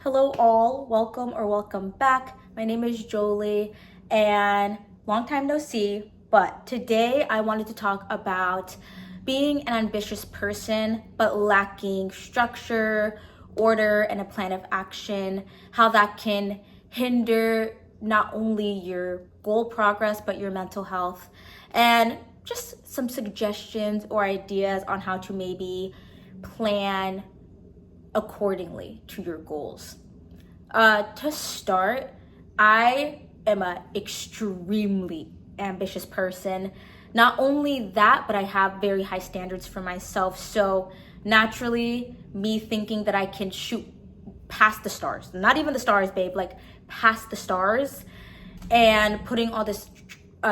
Hello all, welcome back. My name is Jolie and long time no see, but today I wanted to talk about being an ambitious person but lacking structure, order, and a plan of action, how that can hinder not only your goal progress but your mental health, and just some suggestions or ideas on how to maybe plan accordingly to your goals. To start, I am an extremely ambitious person. Not only that, but I have very high standards for myself. So naturally, me thinking that I can shoot past the stars, not even the stars, babe, like past the stars, and putting all this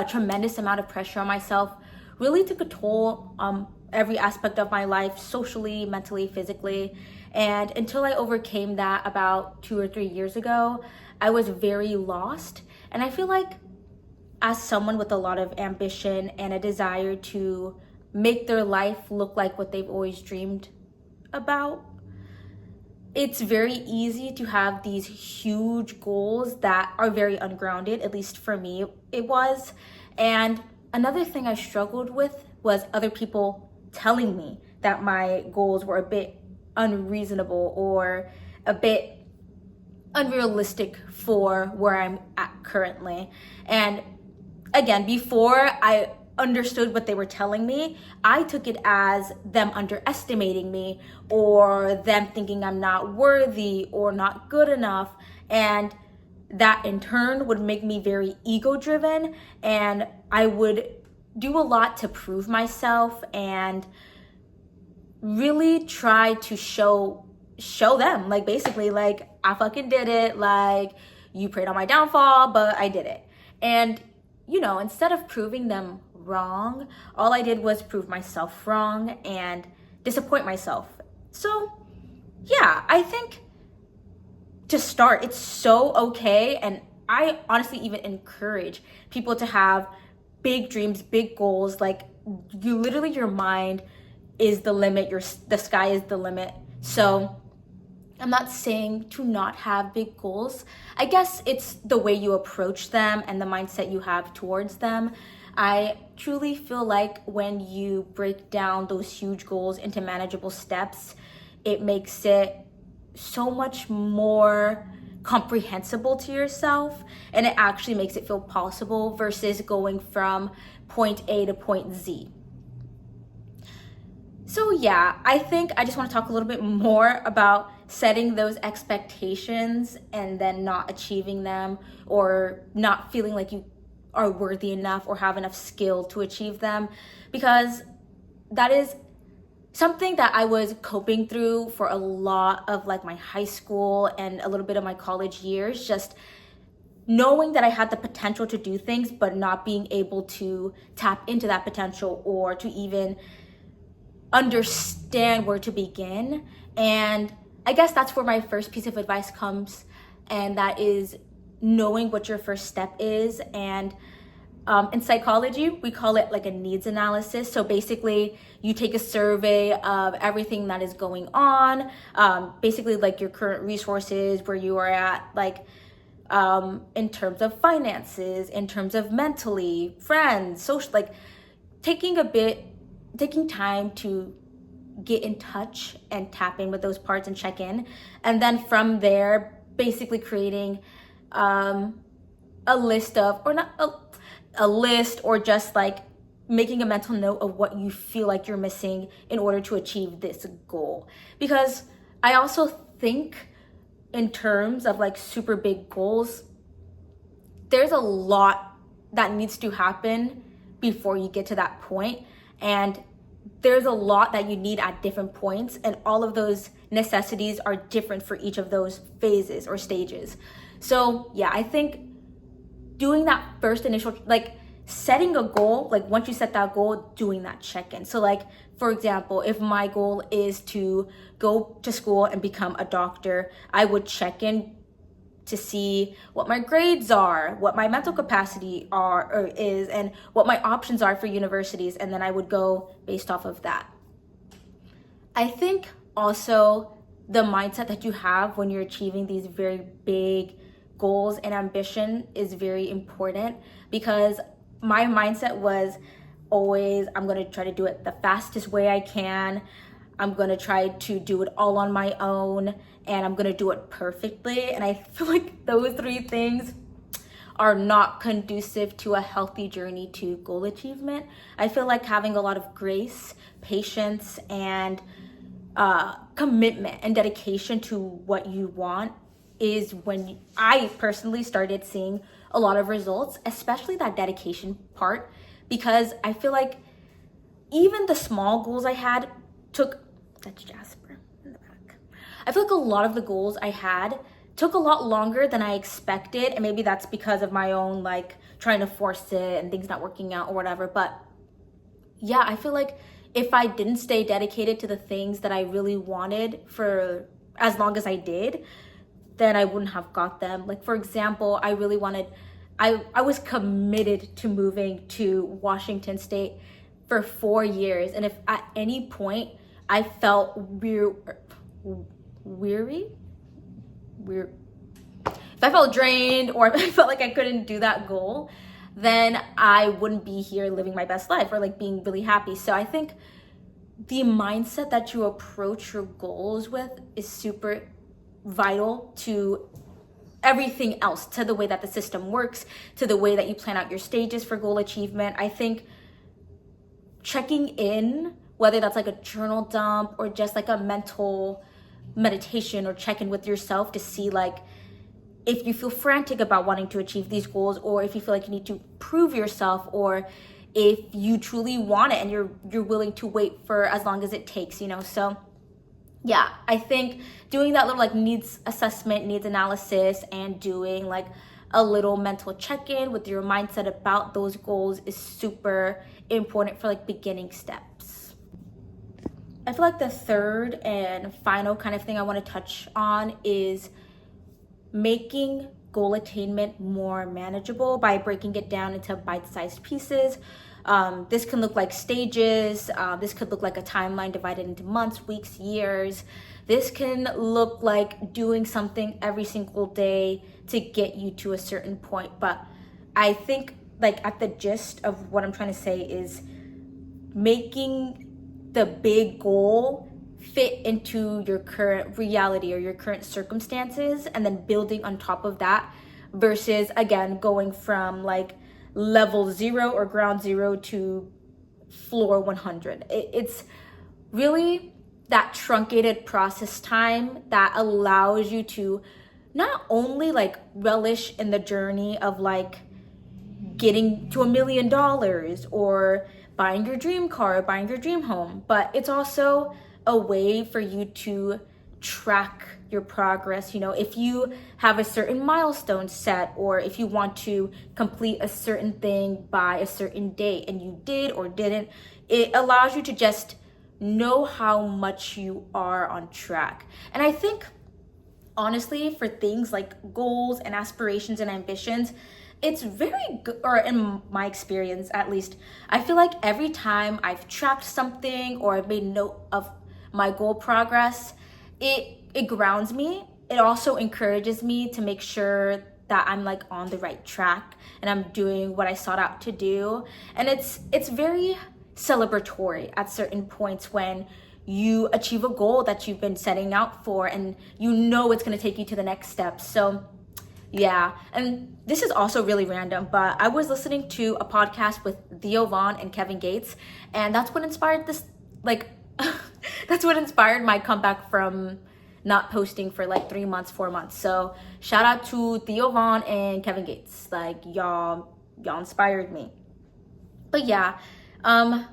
tremendous amount of pressure on myself really took a toll on every aspect of my life, socially, mentally, physically. And until I overcame that about 2 or 3 years ago, I was very lost. And I feel like as someone with a lot of ambition and a desire to make their life look like what they've always dreamed about, it's very easy to have these huge goals that are very ungrounded. At least for me, it was. And another thing I struggled with was other people telling me that my goals were a bit unreasonable or a bit unrealistic for where I'm at currently. And again, before I understood what they were telling me, I took it as them underestimating me or them thinking I'm not worthy or not good enough. And that in turn would make me very ego driven, and I would do a lot to prove myself and really try to show them, like, basically, like, I fucking did it, like, you prayed on my downfall, but I did it. And instead of proving them wrong, all I did was prove myself wrong and disappoint myself. So yeah, I think to start, it's so okay, and I honestly even encourage people to have big dreams, big goals. Like, your mind is the limit, the sky is the limit. So I'm not saying to not have big goals. I guess it's the way you approach them and the mindset you have towards them. I truly feel like when you break down those huge goals into manageable steps, it makes it so much more comprehensible to yourself, and it actually makes it feel possible versus going from point A to point Z. So yeah, I think I just want to talk a little bit more about setting those expectations and then not achieving them, or not feeling like you are worthy enough or have enough skill to achieve them, because that is something that I was coping through for a lot of like my high school and a little bit of my college years, just knowing that I had the potential to do things but not being able to tap into that potential or to even understand where to begin. And I guess that's where my first piece of advice comes, and that is knowing what your first step is. And in psychology, we call it like a needs analysis. So basically, you take a survey of everything that is going on, basically like your current resources, where you are at, like in terms of finances, in terms of mentally, friends, social, like taking time to get in touch and tap in with those parts and check in. And then from there, basically creating a list of, or not a list, or just like making a mental note of what you feel like you're missing in order to achieve this goal. Because I also think in terms of like super big goals, there's a lot that needs to happen before you get to that point. And there's a lot that you need at different points, and all of those necessities are different for each of those phases or stages. So yeah, I think doing that first initial, like setting a goal, like once you set that goal, doing that check-in. So like, for example, if my goal is to go to school and become a doctor, I would check in to see what my grades are, what my mental capacity is, and what my options are for universities, and then I would go based off of that. I think also the mindset that you have when you're achieving these very big goals and ambition is very important, because my mindset was always, I'm going to try to do it the fastest way I can. I'm going to try to do it all on my own, and I'm going to do it perfectly. And I feel like those three things are not conducive to a healthy journey to goal achievement. I feel like having a lot of grace, patience, and commitment and dedication to what you want is when I personally started seeing a lot of results, especially that dedication part, because I feel like even the small goals I had that's Jasper in the back. I feel like a lot of the goals I had took a lot longer than I expected, and maybe that's because of my own like trying to force it and things not working out or whatever. But yeah, I feel like if I didn't stay dedicated to the things that I really wanted for as long as I did, then I wouldn't have got them. Like, for example, I really wanted, I was committed to moving to Washington State for 4 years. And if at any point I felt weary, if I felt drained, or if I felt like I couldn't do that goal, then I wouldn't be here living my best life or like being really happy. So I think the mindset that you approach your goals with is super vital to everything else, to the way that the system works, to the way that you plan out your stages for goal achievement. I think checking in, whether that's like a journal dump or just like a mental meditation or check in with yourself to see like if you feel frantic about wanting to achieve these goals, or if you feel like you need to prove yourself, or if you truly want it and you're willing to wait for as long as it takes, you know. So yeah, I think doing that little like needs assessment, needs analysis, and doing like a little mental check-in with your mindset about those goals is super important for like beginning steps. I feel like the third and final kind of thing I want to touch on is making goal attainment more manageable by breaking it down into bite-sized pieces. This can look like stages. This could look like a timeline divided into months, weeks, years. This can look like doing something every single day to get you to a certain point. But I think like at the gist of what I'm trying to say is making the big goal fit into your current reality or your current circumstances, and then building on top of that, versus again going from like level 0 or ground 0 to floor 100. It's really that truncated process time that allows you to not only like relish in the journey of like getting to $1 million or buying your dream car, buying your dream home, but it's also a way for you to track your progress. You know, if you have a certain milestone set, or if you want to complete a certain thing by a certain date and you did or didn't, it allows you to just know how much you are on track. And I think honestly, for things like goals and aspirations and ambitions, it's very good, or in my experience at least, I feel like every time I've tracked something or I've made note of my goal progress, it grounds me. It also encourages me to make sure that I'm like on the right track and I'm doing what I sought out to do. And it's very celebratory at certain points when you achieve a goal that you've been setting out for, and you know it's going to take you to the next step. So yeah, and this is also really random, but I was listening to a podcast with Theo Vaughn and Kevin Gates, and that's what inspired this, like, that's what inspired my comeback from not posting for like 3 months, 4 months. So shout out to Theo Vaughn and Kevin Gates. Like, y'all inspired me. But yeah, I'm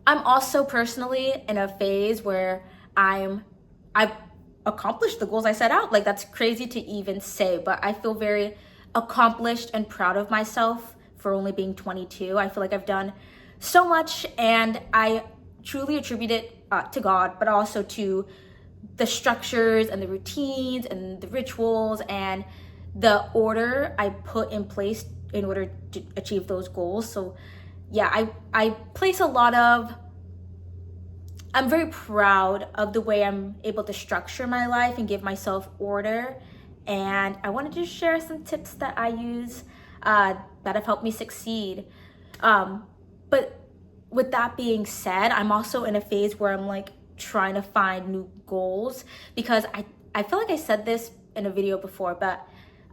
also personally in a phase where I've accomplished the goals I set out. Like, that's crazy to even say, but I feel very accomplished and proud of myself for only being 22. I feel like I've done so much, and I truly attribute it to God, but also to the structures and the routines and the rituals and the order I put in place in order to achieve those goals. So yeah, I place a lot of I'm very proud of the way I'm able to structure my life and give myself order. And I wanted to share some tips that I use that have helped me succeed. But with that being said, I'm also in a phase where I'm like trying to find new goals, because I feel like I said this in a video before, but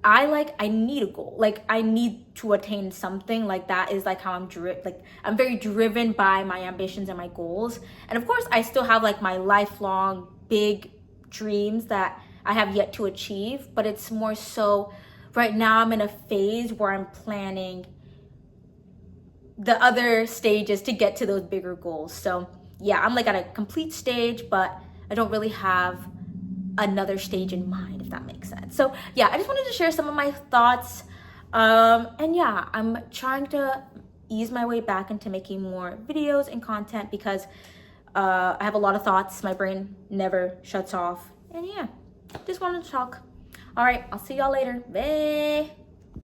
I need a goal. Like I need to attain something. Like that is like how I'm very driven by my ambitions and my goals. And of course I still have like my lifelong big dreams that I have yet to achieve, but it's more so right now I'm in a phase where I'm planning the other stages to get to those bigger goals. So yeah, I'm like at a complete stage, but I don't really have another stage in mind, if that makes sense. So yeah, I just wanted to share some of my thoughts. And yeah, I'm trying to ease my way back into making more videos and content, because I have a lot of thoughts. My brain never shuts off. And yeah, just wanted to talk. All right, I'll see y'all later. Bye.